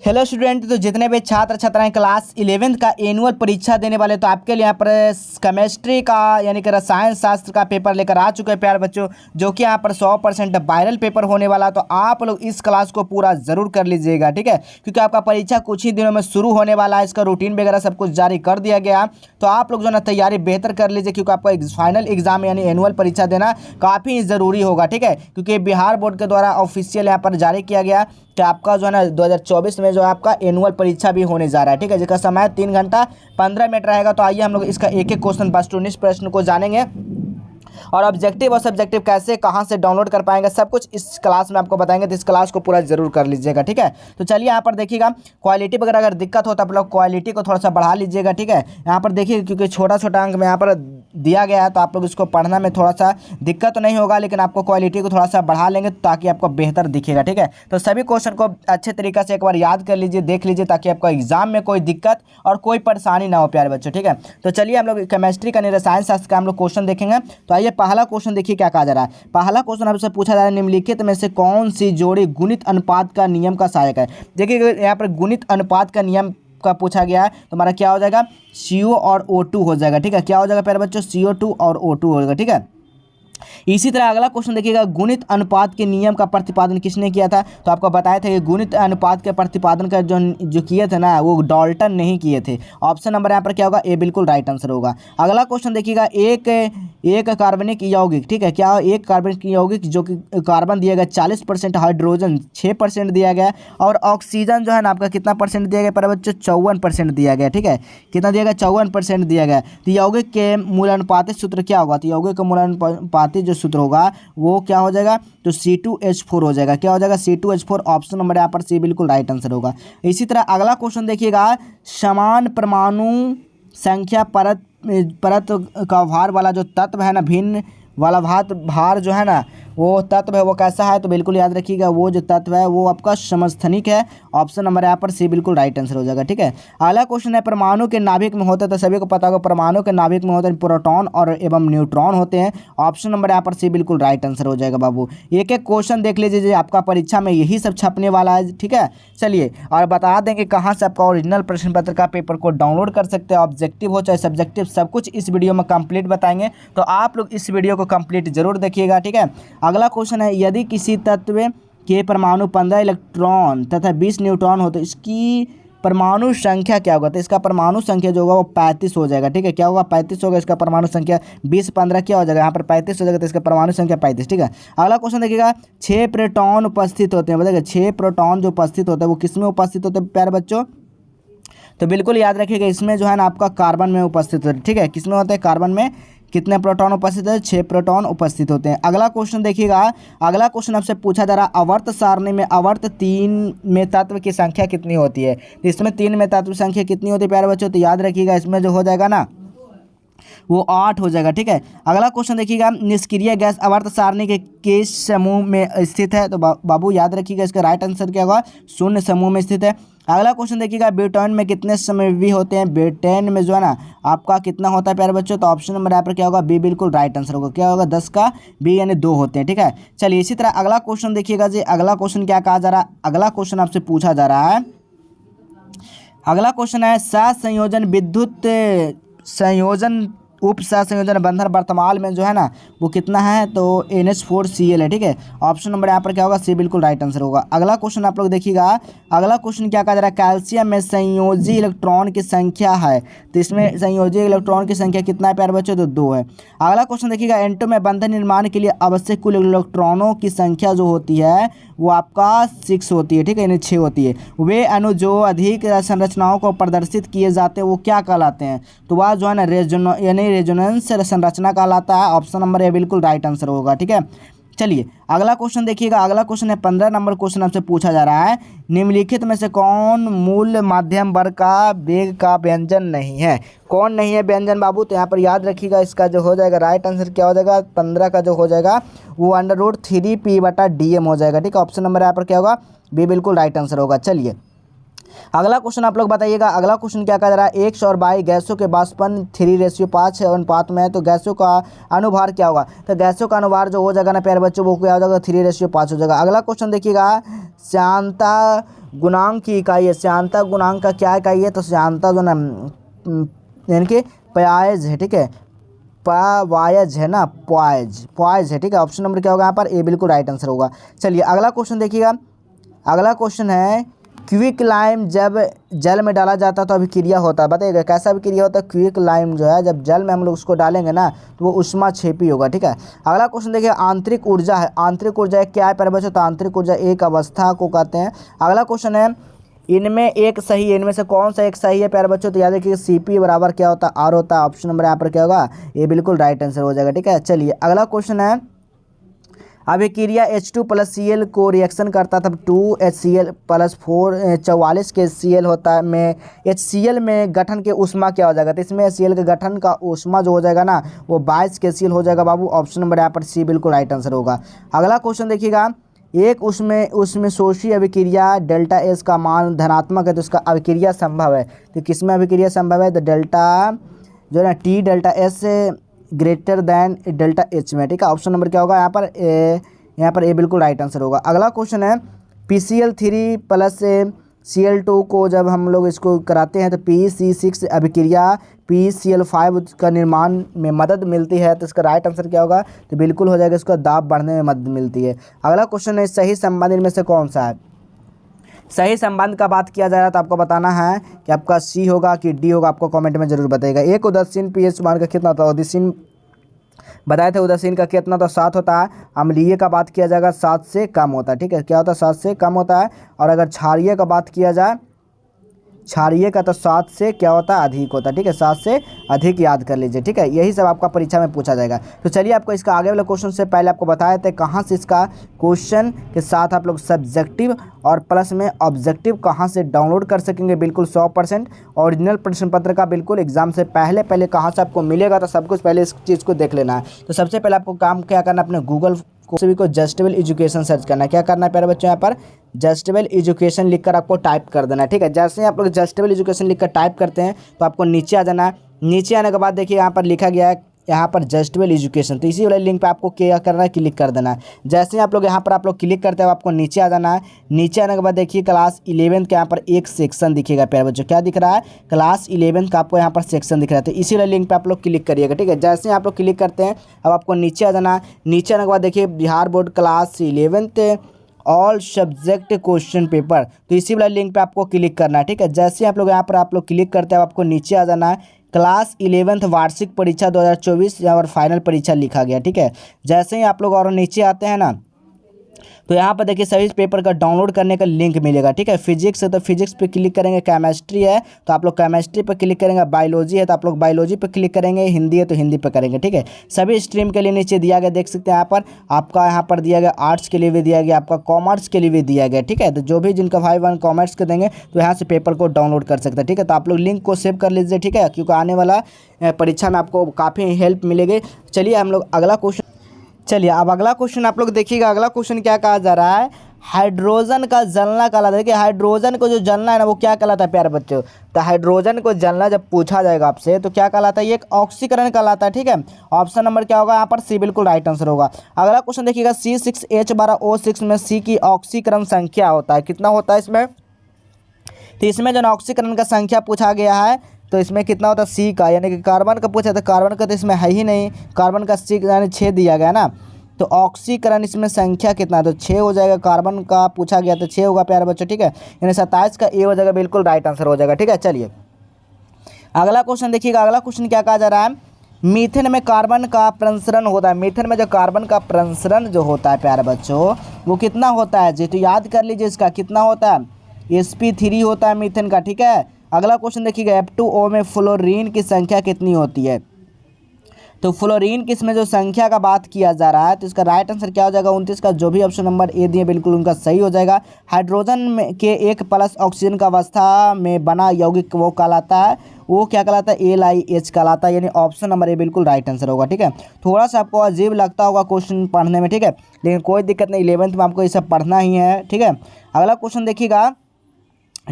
Hello student, तो जितने भी छात्र छात्राएं क्लास 11th का एनुअल परीक्षा देने वाले, तो आपके लिए यहाँ पर केमिस्ट्री का यानी कि रसायन शास्त्र का पेपर लेकर आ चुके हैं प्यारे बच्चों, जो कि यहाँ पर 100% वायरल पेपर होने वाला। तो आप लोग इस क्लास को पूरा ज़रूर कर लीजिएगा, ठीक है, क्योंकि आपका परीक्षा कुछ ही दिनों में शुरू होने वाला है। इसका रूटीन वगैरह सब कुछ जारी कर दिया गया, तो आप लोग जो है ना तैयारी बेहतर कर लीजिए, क्योंकि आपका फाइनल एग्जाम यानी एनुअल परीक्षा देना काफ़ी ज़रूरी होगा, ठीक है, क्योंकि बिहार बोर्ड के द्वारा ऑफिशियल यहाँ पर जारी किया गया कि आपका जो है ना 2024 में जो है आपका एनुअल परीक्षा भी होने जा रहा है, ठीक है, जिसका समय 3 घंटा 15 मिनट रहेगा। तो आइए हम लोग इसका एक एक क्वेश्चन बस 19 प्रश्न को जानेंगे, और ऑब्जेक्टिव और सब्जेक्टिव कैसे कहाँ से डाउनलोड कर पाएंगे सब कुछ इस क्लास में आपको बताएंगे। तो इस क्लास को पूरा जरूर कर लीजिएगा, ठीक है। तो चलिए यहाँ पर देखिएगा, क्वालिटी वगैरह अगर दिक्कत हो तो आप लोग क्वालिटी को थोड़ा सा बढ़ा लीजिएगा, ठीक है। यहाँ पर देखिए, क्योंकि छोटा छोटा अंक में यहाँ पर दिया गया है, तो आप लोग इसको पढ़ना में थोड़ा सा दिक्कत तो नहीं होगा, लेकिन आपको क्वालिटी को थोड़ा सा बढ़ा लेंगे ताकि आपको बेहतर दिखेगा, ठीक है। तो सभी क्वेश्चन को अच्छे तरीके से एक बार याद कर लीजिए, देख लीजिए, ताकि आपको एग्जाम में कोई दिक्कत और कोई परेशानी ना हो प्यारे बच्चों, ठीक है। तो चलिए हम लोग केमिस्ट्री का रसायन शास्त्र का हम लोग क्वेश्चन देखेंगे। तो आइए पहला क्वेश्चन देखिए क्या कहा जा रहा है। पहला क्वेश्चन आपसे पूछा जा रहा है, निम्नलिखित में से कौन सी जोड़ी गुणित अनुपात का नियम का सहायक है। देखिए यहाँ पर गुणित अनुपात का नियम का पूछा गया है, तो हमारा क्या हो जाएगा, CO और O2 हो जाएगा, ठीक है। क्या हो जाएगा प्यारे बच्चों, CO2 और O2 हो जाएगा, ठीक है। इसी तरह अगला क्वेश्चन देखिएगा, गुणित अनुपात के नियम का प्रतिपादन किसने किया था। तो आपको बताया था कि गुणित अनुपात के प्रतिपादन का जो किए थे ना, वो डाल्टन नहीं किए थे। ऑप्शन नंबर यहाँ पर क्या होगा, ए बिल्कुल राइट आंसर होगा। अगला क्वेश्चन देखिएगा, एक कार्बनिक यौगिक, ठीक है, क्या एक कार्बनिक यौगिक जो कि कार्बन दिया गया 40%, हाइड्रोजन 6% दिया गया, और ऑक्सीजन जो है ना आपका कितना परसेंट दिया गया पर बच्चों, 54% दिया गया, ठीक है। कितना दिया गया, 54% दिया गया। तो यौगिक के मूलानुपातिक सूत्र क्या होगा, तो यौगिक का मूलानुपातिक जो सूत्र होगा वो क्या हो जाएगा, तो C2H4 हो जाएगा। क्या हो जाएगा, C2H4। ऑप्शन नंबर यहाँ पर सी बिल्कुल राइट आंसर होगा। इसी तरह अगला क्वेश्चन देखिएगा, समान परमाणु संख्या परत का भार वाला जो तत्व है ना, भिन्न वाला भार जो है ना, वो तत्व है वो कैसा है, तो बिल्कुल याद रखिएगा, वो जो तत्व है वो आपका समस्थानिक है। ऑप्शन नंबर यहाँ पर सी बिल्कुल राइट आंसर हो जाएगा, ठीक है। अगला क्वेश्चन है, परमाणु के नाभिक में होते, तो सभी को पता होगा परमाणु के नाभिक में होते हैं प्रोटॉन और एवं न्यूट्रॉन होते हैं। ऑप्शन नंबर यहाँ पर सी बिल्कुल राइट आंसर हो जाएगा बाबू। एक एक क्वेश्चन देख लीजिए, आपका परीक्षा में यही सब छपने वाला है, ठीक है। चलिए और बता दें कि कहाँ से आपका ओरिजिनल प्रश्न पत्र का पेपर को डाउनलोड कर सकते हैं, ऑब्जेक्टिव हो चाहे सब्जेक्टिव, सब कुछ इस वीडियो में कंप्लीट बताएंगे, तो आप लोग इस वीडियो को कंप्लीट जरूर देखिएगा, ठीक है। अगला क्वेश्चन है, यदि किसी तत्व के परमाणु 15 इलेक्ट्रॉन तथा 20 न्यूट्रॉन हो तो इसकी परमाणु संख्या क्या होगा। तो इसका परमाणु संख्या जो होगा वो 35 हो जाएगा, ठीक है। क्या होगा, 35 होगा। इसका परमाणु संख्या 20 15 क्या हो जाएगा, यहाँ पर 35 हो जाएगा, तो इसका परमाणु संख्या 35, ठीक है। अगला क्वेश्चन देखिएगा, 6 प्रोटॉन उपस्थित होते हैं, बताइए 6 प्रोटॉन जो उपस्थित होते हैं वो किसमें उपस्थित होते हैं प्यारे बच्चों, तो बिल्कुल याद रखिएगा, इसमें जो है ना आपका कार्बन में उपस्थित होते हैं, ठीक है। किसमें होते हैं, कार्बन में। कितने प्रोटॉन उपस्थित है, 6 प्रोटॉन उपस्थित होते हैं। अगला क्वेश्चन देखिएगा, अगला क्वेश्चन आपसे पूछा जा रहा है, आवर्त सारणी में आवर्त 3 में तत्व की संख्या कितनी होती है। तो इसमें 3 में तत्व संख्या कितनी होती है प्यारे बच्चों, तो याद रखिएगा, इसमें जो हो जाएगा ना वो 8 हो जाएगा, ठीक है। अगला क्वेश्चन देखिएगा, निष्क्रिय गैस आवर्त सारणी के किस समूह में स्थित है, तो बाबू याद रखिएगा, इसका राइट आंसर क्या होगा, 0 समूह में स्थित है। अगला क्वेश्चन देखिएगा, ब्यूटेन में कितने समूह होते हैं, ब्यूटेन में जो है ना आपका कितना होता है प्यारे बच्चों, तो ऑप्शन नंबर यहाँ पर क्या होगा, बी बिल्कुल राइट आंसर होगा। क्या होगा, 10 का बी यानी 2 होते हैं, ठीक है। चलिए इसी तरह अगला क्वेश्चन देखिएगा जी, अगला क्वेश्चन क्या कहा जा रहा है, अगला क्वेश्चन आपसे पूछा जा रहा है, अगला क्वेश्चन है, सहसंयोजन विद्युत संयोजन उप सहसंयोजन बंधन वर्तमान में जो है ना वो कितना है, तो NH4Cl है, ठीक है। ऑप्शन नंबर यहाँ पर क्या होगा, सी बिल्कुल राइट आंसर होगा। अगला क्वेश्चन आप लोग देखिएगा, अगला क्वेश्चन क्या कहा जा रहा है, कैल्शियम में संयोजी इलेक्ट्रॉन की संख्या है, तो इसमें संयोजी इलेक्ट्रॉन की संख्या कितना है प्यारे बच्चों, तो 2 है। अगला क्वेश्चन देखिएगा, एंटो में बंधन निर्माण के लिए आवश्यक कुल इलेक्ट्रॉनों की संख्या जो होती है वो आपका 6 होती है, ठीक है, यानी 6 होती है। वे अणु जो अधिक संरचनाओं को प्रदर्शित किए जाते हैं वो क्या कहलाते हैं, तो वह जो है ना रेजोनेंस संरचना कहलाता है। ऑप्शन नंबर ए बिल्कुल राइट आंसर होगा, ठीक है। चलिए अगला क्वेश्चन देखिएगा, अगला क्वेश्चन है 15 नंबर क्वेश्चन आपसे पूछा जा रहा है, निम्नलिखित में से कौन मूल माध्यम वर्ग का वेग का व्यंजन नहीं है। कौन नहीं है व्यंजन बाबू, तो यहाँ पर याद रखिएगा, इसका जो हो जाएगा राइट आंसर क्या हो जाएगा, 15 का जो हो जाएगा वो √3p/dm हो जाएगा, ठीक है। ऑप्शन नंबर यहाँ पर क्या होगा, बी बिल्कुल राइट आंसर होगा। चलिए अगला क्वेश्चन आप लोग बताइएगा, अगला क्वेश्चन क्या कह रहा है, 100 और 22 गैसों के वाष्पन 3:5 अनुपात में है, तो गैसों का अनुभार क्या होगा, तो गैसों का अनुभार जो हो जाएगा ना प्यारे बच्चों वो क्या हो जाएगा, 3:5 हो जाएगा। अगला क्वेश्चन देखिएगा, शांता गुणांक की इकाई है। श्यानता गुणांक का क्या इकाई है? तो श्यानता जो ना यानी कि पयाज है, ठीक है, पवायज है ना, पॉइज है, ठीक है। ऑप्शन नंबर क्या होगा यहाँ पर? ए बिल्कुल राइट आंसर होगा। चलिए अगला क्वेश्चन देखिएगा। अगला क्वेश्चन है क्विक लाइम जब जल में डाला जाता है तो अभिक्रिया होता है, बताइएगा कैसा अभिक्रिया होता है? क्विक लाइम जो है जब जल में हम लोग उसको डालेंगे ना तो वो उष्माक्षेपी होगा, ठीक है। अगला क्वेश्चन देखिए, आंतरिक ऊर्जा है। आंतरिक ऊर्जा क्या है प्यारे बच्चों? तो आंतरिक ऊर्जा एक अवस्था को कहते हैं। अगला क्वेश्चन है इनमें एक सही है, इनमें से कौन सा एक सही है प्यारे बच्चों? तो याद रखिए CP बराबर क्या होता है? R होता है। ऑप्शन नंबर यहाँ पर क्या होगा? ये बिल्कुल राइट आंसर हो जाएगा, ठीक है। चलिए अगला क्वेश्चन है अभिक्रिया H2+Cl को रिएक्शन करता तब 2HCl+4 44 के Cl होता है में HCl में गठन के ऊष्मा क्या हो जाएगा? तो इसमें HCl के गठन का ऊष्मा जो हो जाएगा ना वो 22 के Cl हो जाएगा बाबू। ऑप्शन नंबर यहाँ पर सी बिल्कुल राइट आंसर होगा। अगला क्वेश्चन देखिएगा, एक उसमें शोषी अभिक्रिया डेल्टा एस का मान धनात्मक है तो उसका अभिक्रिया संभव है। तो किसमें अभिक्रिया संभव है? तो डेल्टा जो है ना T delta S greater than delta H में, ठीक है। ऑप्शन नंबर क्या होगा यहाँ पर? यहाँ पर ए बिल्कुल राइट आंसर होगा। अगला क्वेश्चन है PCl3+Cl2 को जब हम लोग इसको कराते हैं तो PC6 अभिक्रिया PCl5 का निर्माण में मदद मिलती है, तो इसका राइट आंसर क्या होगा? तो बिल्कुल हो जाएगा इसका दाब बढ़ने में मदद मिलती है। अगला क्वेश्चन है सही संबंध इनमें से कौन सा है? सही संबंध का बात किया जा रहा है तो आपको बताना है कि आपका सी होगा कि डी होगा, आपको कमेंट में जरूर बताइएगा। एक उदासीन पीएच मान का कितना होता है? उदासीन बताए थे उदासीन का कितना होता है? 7 होता है। अम्लीय का बात किया जाएगा 7 से कम होता है, ठीक है। क्या होता है? 7 से कम होता है। और अगर क्षारीय का बात किया जाए, क्षारीय का तो 7 से क्या होता है? अधिक होता है, ठीक है। 7 से अधिक याद कर लीजिए, ठीक है। यही सब आपका परीक्षा में पूछा जाएगा। तो चलिए आपको इसका आगे वाले क्वेश्चन से पहले आपको बताए थे कहाँ से इसका क्वेश्चन के साथ आप लोग सब्जेक्टिव और प्लस में ऑब्जेक्टिव कहाँ से डाउनलोड कर सकेंगे बिल्कुल 100% ओरिजिनल प्रश्न पत्र का बिल्कुल एग्जाम से पहले कहाँ से आपको मिलेगा, तो सब कुछ पहले इस चीज़ को देख लेना है। तो सबसे पहले आपको काम क्या करना है, अपने गूगल सभी को जस्टेबल एजुकेशन सर्च करना है। क्या करना है प्यारे बच्चों? यहाँ पर जस्टेबल एजुकेशन लिखकर आपको टाइप कर देना है, ठीक है। जैसे ही आप लोग जस्टेबल एजुकेशन लिखकर टाइप करते हैं तो आपको नीचे आ जाना है। नीचे आने के बाद देखिए यहाँ पर लिखा गया है यहाँ पर जस्टेबल एजुकेशन, तो इसी वाले लिंक पे आपको क्या करना है? क्लिक कर देना है। जैसे ही आप लोग यहाँ पर आप लोग क्लिक करते हो आपको नीचे आ जाना है। नीचे आने के बाद देखिए क्लास 11 का यहाँ पर एक सेक्शन दिखेगा प्यारे बच्चों। क्या दिख रहा है? क्लास 11 का आपको यहाँ पर सेक्शन दिख रहा है, तो इसी वाले लिंक पे आप लोग क्लिक करिएगा, ठीक है। जैसे ही आप लोग क्लिक करते हैं अब आपको नीचे आ जाना है। नीचे आने के बाद देखिए Bihar board class 11 all subject question paper, तो इसी वाला लिंक पे आपको क्लिक करना है, ठीक है। जैसे ही आप लोग यहाँ पर आप लोग क्लिक करते हैं आपको नीचे आ जाना है। क्लास 11 वार्षिक परीक्षा 2024 और फाइनल परीक्षा लिखा गया, ठीक है। जैसे ही आप लोग और नीचे आते हैं ना तो यहाँ पर देखिए सभी पेपर का डाउनलोड करने का लिंक मिलेगा, ठीक है। फिजिक्स है तो फिजिक्स पे क्लिक करेंगे, केमिस्ट्री है तो आप लोग केमिस्ट्री पे क्लिक करेंगे, बायोलॉजी है तो आप लोग बायोलॉजी पे क्लिक करेंगे, हिंदी है तो हिंदी पे करेंगे, ठीक है। सभी स्ट्रीम के लिए नीचे दिया गया देख सकते हैं यहाँ पर आपका यहाँ पर दिया गया आर्ट्स के लिए भी दिया गया, आपका कॉमर्स के लिए भी दिया गया, ठीक है। तो जो भी जिनका भाई बहन कॉमर्स के देंगे तो यहाँ से पेपर को डाउनलोड कर सकते हैं, ठीक है। तो आप लोग लिंक को सेव कर लीजिए, ठीक है, क्योंकि आने वाला परीक्षा में आपको काफ़ी हेल्प मिलेगी। चलिए हम लोग अगला क्वेश्चन अब अगला क्वेश्चन आप लोग देखिएगा। अगला क्वेश्चन क्या कहा जा रहा है? हाइड्रोजन का जलना कहलाता है। देखिए हाइड्रोजन को जो जलना है ना वो क्या कहलाता है प्यारे बच्चों? तो हाइड्रोजन को जलना जब पूछा जाएगा आपसे तो क्या कहलाता है? ये एक ऑक्सीकरण कहलाता है, ठीक है। ऑप्शन नंबर क्या होगा यहाँ पर? सी बिल्कुल राइट आंसर होगा। अगला क्वेश्चन देखिएगा C6H12O6 में सी की ऑक्सीकरण संख्या होता है, कितना होता है इसमें? तो इसमें जो ऑक्सीकरण का संख्या पूछा गया है तो इसमें कितना होता है? सी का, यानी कि कार्बन का पूछा तो कार्बन का तो इसमें है ही नहीं, कार्बन का सी यानी 6 दिया गया ना, तो ऑक्सीकरण इसमें संख्या कितना है? तो 6 हो जाएगा। कार्बन का पूछा गया तो 6 होगा प्यारे बच्चों, ठीक है। यानी 27 का ए हो जाएगा, बिल्कुल राइट आंसर हो जाएगा, ठीक है। चलिए अगला क्वेश्चन देखिएगा। अगला क्वेश्चन क्या कहा जा रहा है? मीथेन में कार्बन का प्रसरण होता है। मीथेन में जो कार्बन का प्रसरण जो होता है प्यारे बच्चों वो कितना होता है जी? तो याद कर लीजिए इसका कितना होता है? sp3 होता है मीथेन का, ठीक है। अगला क्वेश्चन देखिएगा F2O में फ्लोरीन की संख्या कितनी होती है? तो फ्लोरीन की इसमें जो संख्या का बात किया जा रहा है तो इसका राइट आंसर क्या हो जाएगा? 29 का। जो भी ऑप्शन नंबर ए दिए बिल्कुल उनका सही हो जाएगा। हाइड्रोजन में के एक प्लस ऑक्सीजन का अवस्था में बना यौगिक वो कहलाता है, वो क्या कहलाता है? LiH कहलाता है, यानी ऑप्शन नंबर ए बिल्कुल राइट आंसर होगा, ठीक है। थोड़ा सा आपको अजीब लगता होगा क्वेश्चन पढ़ने में, ठीक है, लेकिन कोई दिक्कत नहीं, 11th में आपको ये सब पढ़ना ही है, ठीक है। अगला क्वेश्चन देखिएगा।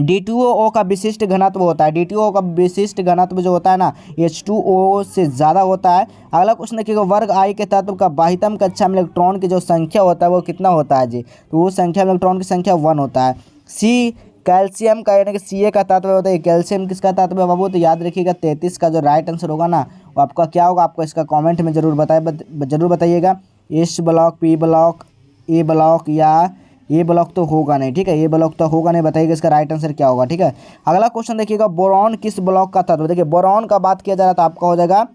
D2O का विशिष्ट घनत्व होता है। D2O का विशिष्ट घनत्व जो होता है ना H2O से ज़्यादा होता है। अगला क्वेश्चन देखिएगा। वर्ग I के तत्व का बाह्यतम कक्षा में इलेक्ट्रॉन की जो संख्या होता है वो कितना होता है जी? तो वो संख्या में इलेक्ट्रॉन की संख्या 1 होता है। C कैल्शियम का यानी कि Ca का तत्व होता है, कैल्शियम किसका तत्व है बाबू, तो याद रखिएगा 33 का जो राइट आंसर होगा ना वो आपका क्या होगा, आपको इसका कमेंट में जरूर बताइएगा। एस ब्लॉक, पी ब्लॉक, ए ब्लॉक या ए ब्लॉक तो होगा नहीं, ठीक है, ए ब्लॉक तो होगा नहीं, बताइएगा इसका राइट आंसर क्या होगा, ठीक है। अगला क्वेश्चन देखिएगा, बोरॉन किस ब्लॉक का तत्व, देखिए बोरॉन का बात किया जा रहा था, आपका हो जाएगा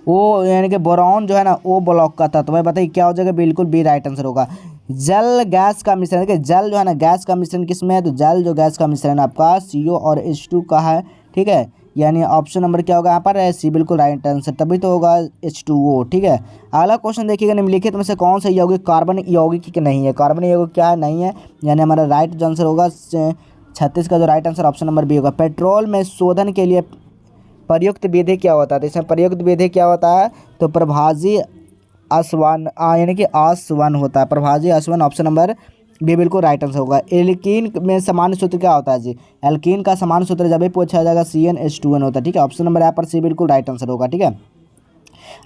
वो यानी कि बोरॉन जो है ना वो ब्लॉक का तत्व है, बताइए क्या हो जाएगा, बिल्कुल बी राइट आंसर होगा। जल गैस का मिश्रण, देखिए जल जो है ना गैस का मिश्रण किस में है, तो जल जो गैस का मिश्रण आपका CO और H2 का है, ठीक है, यानी ऑप्शन नंबर क्या होगा यहाँ पर, सी बिल्कुल राइट आंसर, तभी तो होगा H2O, ठीक है। अगला क्वेश्चन देखिएगा, निम्नलिखित में से कौन सा यौगिक कार्बन यौगिक नहीं है, कार्बन यौगिक क्या है, नहीं है, यानी हमारा राइट जो आंसर होगा 36 का जो right answer option number B होगा। पेट्रोल में शोधन के लिए प्रयुक्त विधि क्या होता है, तो इसमें प्रयुक्त विधि क्या होता है, तो प्रभाजी आसवन यानी कि आसवन होता है, प्रभाजी आसवन, ऑप्शन नंबर बी बिल्कुल राइट आंसर होगा। एल्कीन में सामान्य सूत्र क्या होता है जी, एल्कीन का सामान्य सूत्र जब भी पूछा जाएगा CnH2n होता है, ठीक है, ऑप्शन नंबर यहाँ पर सी बिल्कुल राइट आंसर होगा, ठीक है।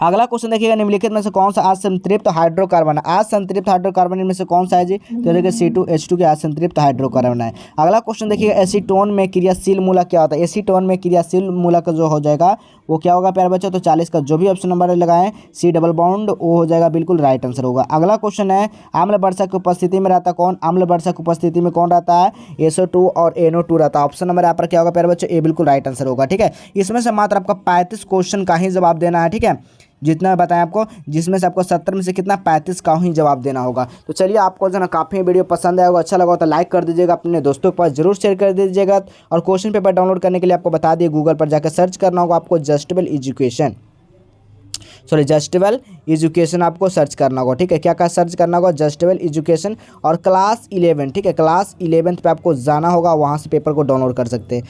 अगला क्वेश्चन देखिएगा, निम्नलिखित में से कौन सा असंतृप्त हाइड्रोकार्बन है, असंतृप्त हाइड्रोकार्बन इनमें से कौन सा है जी, तो देखिए C2H2 के असंतृप्त हाइड्रोकार्बन है। अगला क्वेश्चन देखिएगा, एसीटोन में क्रियाशील मूलक क्या होता है, एसीटोन में क्रियाशील मूलक जो हो जाएगा वो क्या होगा प्यारे बच्चों, तो 40 का जो भी ऑप्शन नंबर लगाएं C डबल बॉन्ड वो हो जाएगा, बिल्कुल राइट आंसर होगा। अगला क्वेश्चन है, आम्ल वर्षा की उपस्थिति में रहता कौन, आम्ल वर्षा की उपस्थिति में कौन रहता है, SO2 और NO2 रहता है, ऑप्शन नंबर यहाँ पर क्या होगा प्यारे बच्चों, ए बिल्कुल राइट आंसर होगा, ठीक है। इसमें से मात्र आपका 35 क्वेश्चन का ही जवाब देना है, ठीक है, जितना बताएं आपको, जिसमें से आपको 70 में से कितना 35 का ही जवाब देना होगा। तो चलिए, आपको जो ना काफ़ी वीडियो पसंद आएगा, अच्छा लगा तो लाइक कर दीजिएगा, अपने दोस्तों के पास जरूर शेयर कर दीजिएगा। और क्वेश्चन पेपर डाउनलोड करने के लिए आपको बता दिए, गूगल पर जाकर सर्च करना होगा आपको, जस्टेबल एजुकेशन आपको सर्च करना होगा, ठीक है, क्या क्या सर्च करना होगा, जस्टेबल एजुकेशन, और क्लास 11, ठीक है, क्लास 11 पे आपको जाना होगा, वहाँ से पेपर को डाउनलोड कर सकते हैं।